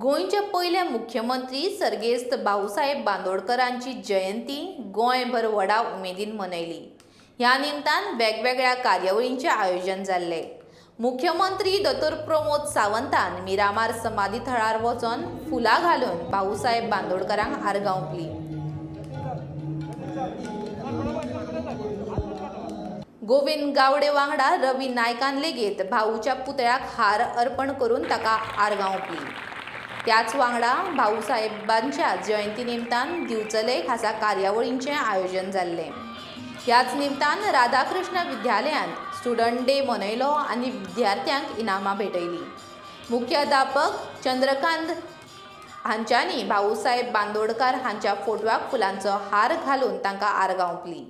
गोंयचे पयले मुख्यमंत्री सर्गेस्त भाऊसाहेब बांदोडकरांची जयंती गोंयभर व्हडा उमेदीन मनयली। ह्या निमतान वेगवेगळ्या कार्यावळींचे आयोजन जाल्ले। मुख्यमंत्री दोतोर प्रमोद सावंतान मिरामार समाधी थळार वचून फुलां घालून भाऊसाहेब बांदोडकरांक आर्गां ओंपली। गोविंद गावडे वांगडा रवी नायकान लेगीत भाऊच्या पुतळ्याक हार अर्पण करून ताका आर्गां ओंपली। त्याच वांगडा भाऊसाहेबांच्या जयंती निमतान दिवचले खासा कार्यावळींचे आयोजन जाल्ले। ह्याच निमतान राधाकृष्ण विद्यालयान स्टुडंट डे मनयलो आनी विद्यार्थ्यांक इनामां भेटयली। मुख्याध्यापक चंद्रकांत हांच्यांनी भाऊसाहेब बांदोडकार हांच्या फोटवाक फुलांचो हार घालून तांकां आर्गां ओंपली।